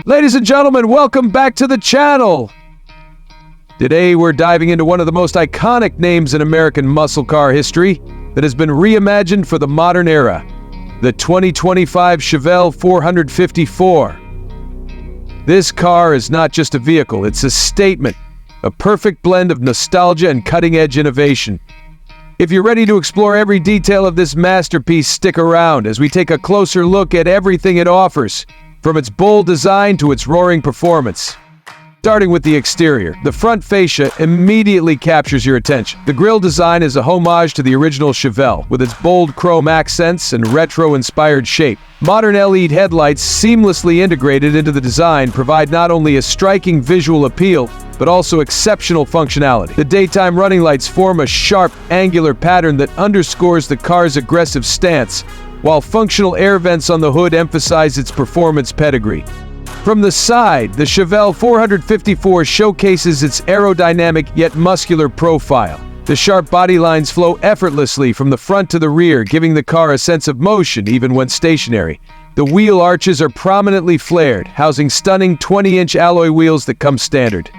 Ladies and gentlemen, welcome back to the channel. Today we're diving into one of the most iconic names in American muscle car history that has been reimagined for the modern era, the 2025 Chevelle 454. This car is not just a vehicle, it's a statement, a perfect blend of nostalgia and cutting-edge innovation. If you're ready to explore every detail of this masterpiece, stick around as we take a closer look at everything it offers, from its bold design to its roaring performance. Starting with the exterior, the front fascia immediately captures your attention. The grille design is a homage to the original Chevelle, with its bold chrome accents and retro-inspired shape. Modern LED headlights, seamlessly integrated into the design, provide not only a striking visual appeal, but also exceptional functionality. The daytime running lights form a sharp, angular pattern that underscores the car's aggressive stance, while functional air vents on the hood emphasize its performance pedigree. From the side, the Chevelle 454 showcases its aerodynamic yet muscular profile. The sharp body lines flow effortlessly from the front to the rear, giving the car a sense of motion even when stationary. The wheel arches are prominently flared, housing stunning 20-inch alloy wheels that come standard.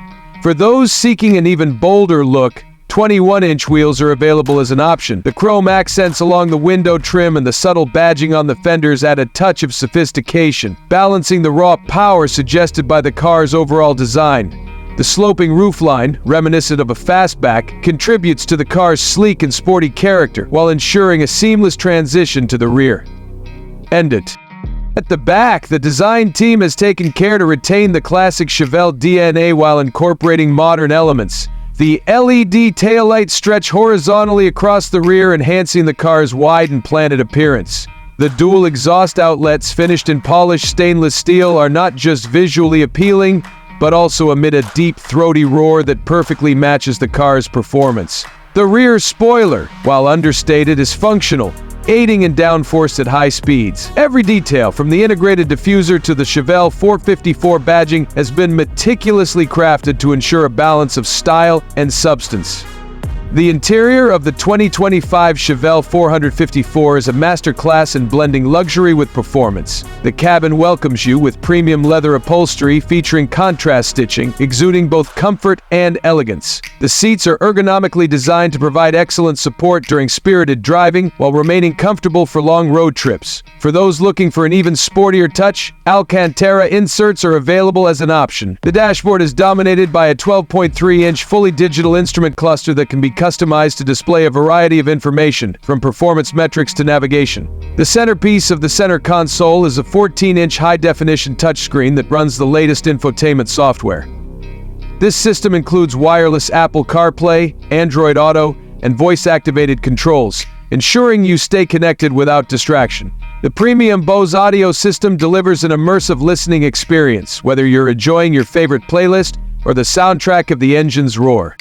For those seeking an even bolder look, 21-inch wheels are available as an option. The chrome accents along the window trim and the subtle badging on the fenders add a touch of sophistication, balancing the raw power suggested by the car's overall design. The sloping roofline, reminiscent of a fastback, contributes to the car's sleek and sporty character, while ensuring a seamless transition to the rear. At the back, the design team has taken care to retain the classic Chevelle DNA while incorporating modern elements. The LED taillights stretch horizontally across the rear, enhancing the car's wide and planted appearance. The dual exhaust outlets, finished in polished stainless steel, are not just visually appealing, but also emit a deep, throaty roar that perfectly matches the car's performance. The rear spoiler, while understated, is functional, aiding in downforce at high speeds. Every detail, from the integrated diffuser to the Chevelle 454 badging, has been meticulously crafted to ensure a balance of style and substance. The interior of the 2025 Chevelle 454 is a masterclass in blending luxury with performance. The cabin welcomes you with premium leather upholstery featuring contrast stitching, exuding both comfort and elegance. The seats are ergonomically designed to provide excellent support during spirited driving while remaining comfortable for long road trips. For those looking for an even sportier touch, Alcantara inserts are available as an option. The dashboard is dominated by a 12.3-inch fully digital instrument cluster that can be customized to display a variety of information, from performance metrics to navigation. The centerpiece of the center console is a 14-inch high-definition touchscreen that runs the latest infotainment software. This system includes wireless Apple CarPlay, Android Auto, and voice-activated controls, ensuring you stay connected without distraction. The premium Bose audio system delivers an immersive listening experience, whether you're enjoying your favorite playlist or the soundtrack of the engine's roar.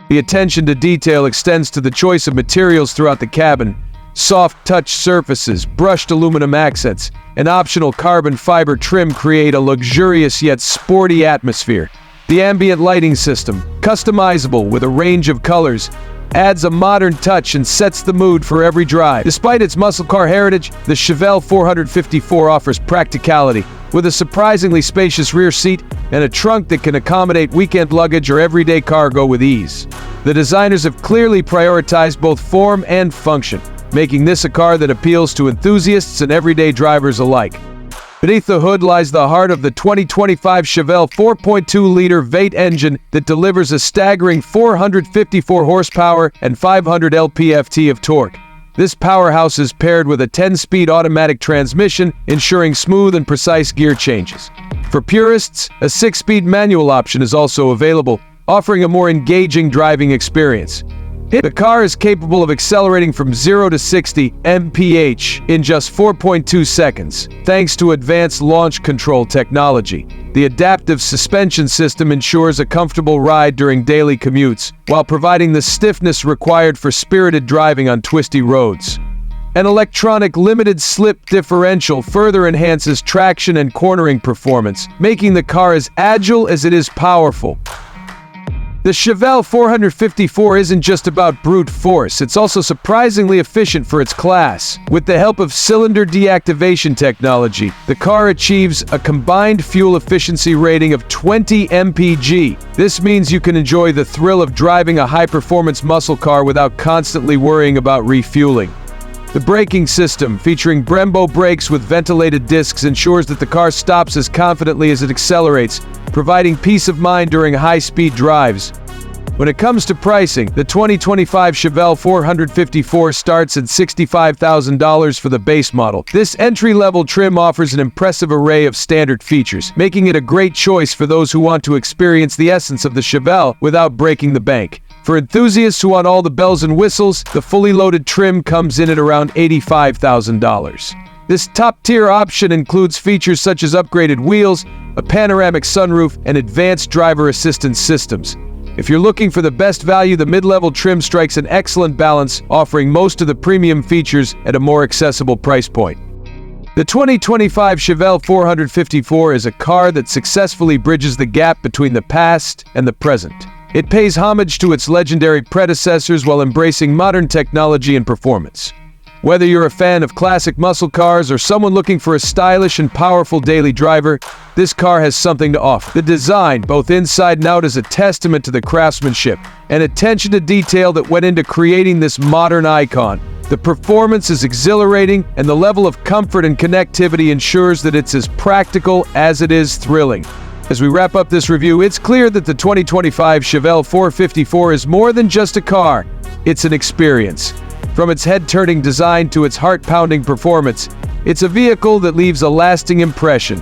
The attention to detail extends to the choice of materials throughout the cabin. Soft touch surfaces, brushed aluminum accents, and optional carbon fiber trim create a luxurious yet sporty atmosphere. The ambient lighting system, customizable with a range of colors, adds a modern touch and sets the mood for every drive. Despite its muscle car heritage, the Chevelle 454 offers practicality, with a surprisingly spacious rear seat and a trunk that can accommodate weekend luggage or everyday cargo with ease. The designers have clearly prioritized both form and function, making this a car that appeals to enthusiasts and everyday drivers alike. Beneath the hood lies the heart of the 2025 Chevelle 4.2-liter V8 engine that delivers a staggering 454 horsepower and 500 lp-ft of torque. This powerhouse is paired with a 10-speed automatic transmission, ensuring smooth and precise gear changes. For purists, a 6-speed manual option is also available, offering a more engaging driving experience. The car is capable of accelerating from 0 to 60 mph in just 4.2 seconds, thanks to advanced launch control technology. The adaptive suspension system ensures a comfortable ride during daily commutes, while providing the stiffness required for spirited driving on twisty roads. An electronic limited slip differential further enhances traction and cornering performance, making the car as agile as it is powerful. The Chevelle 454 isn't just about brute force, it's also surprisingly efficient for its class. With the help of cylinder deactivation technology, the car achieves a combined fuel efficiency rating of 20 mpg. This means you can enjoy the thrill of driving a high-performance muscle car without constantly worrying about refueling. The braking system, featuring Brembo brakes with ventilated discs, ensures that the car stops as confidently as it accelerates, providing peace of mind during high-speed drives. When it comes to pricing, the 2025 Chevelle 454 starts at $65,000 for the base model. This entry-level trim offers an impressive array of standard features, making it a great choice for those who want to experience the essence of the Chevelle without breaking the bank. For enthusiasts who want all the bells and whistles, the fully loaded trim comes in at around $85,000. This top-tier option includes features such as upgraded wheels, a panoramic sunroof, and advanced driver assistance systems. If you're looking for the best value, the mid-level trim strikes an excellent balance, offering most of the premium features at a more accessible price point. The 2025 Chevelle 454 is a car that successfully bridges the gap between the past and the present. It pays homage to its legendary predecessors while embracing modern technology and performance. Whether you're a fan of classic muscle cars or someone looking for a stylish and powerful daily driver, this car has something to offer. The design, both inside and out, is a testament to the craftsmanship and attention to detail that went into creating this modern icon. The performance is exhilarating, and the level of comfort and connectivity ensures that it's as practical as it is thrilling. As we wrap up this review, it's clear that the 2025 Chevelle 454 is more than just a car. It's an experience. From its head-turning design to its heart-pounding performance, it's a vehicle that leaves a lasting impression.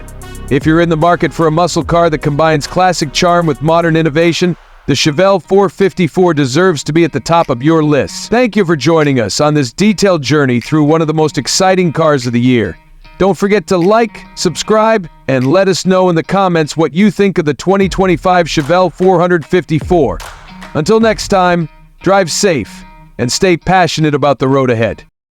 If you're in the market for a muscle car that combines classic charm with modern innovation, the Chevelle 454 deserves to be at the top of your list. Thank you for joining us on this detailed journey through one of the most exciting cars of the year. Don't forget to like, subscribe, and let us know in the comments what you think of the 2025 Chevelle 454. Until next time, drive safe and stay passionate about the road ahead.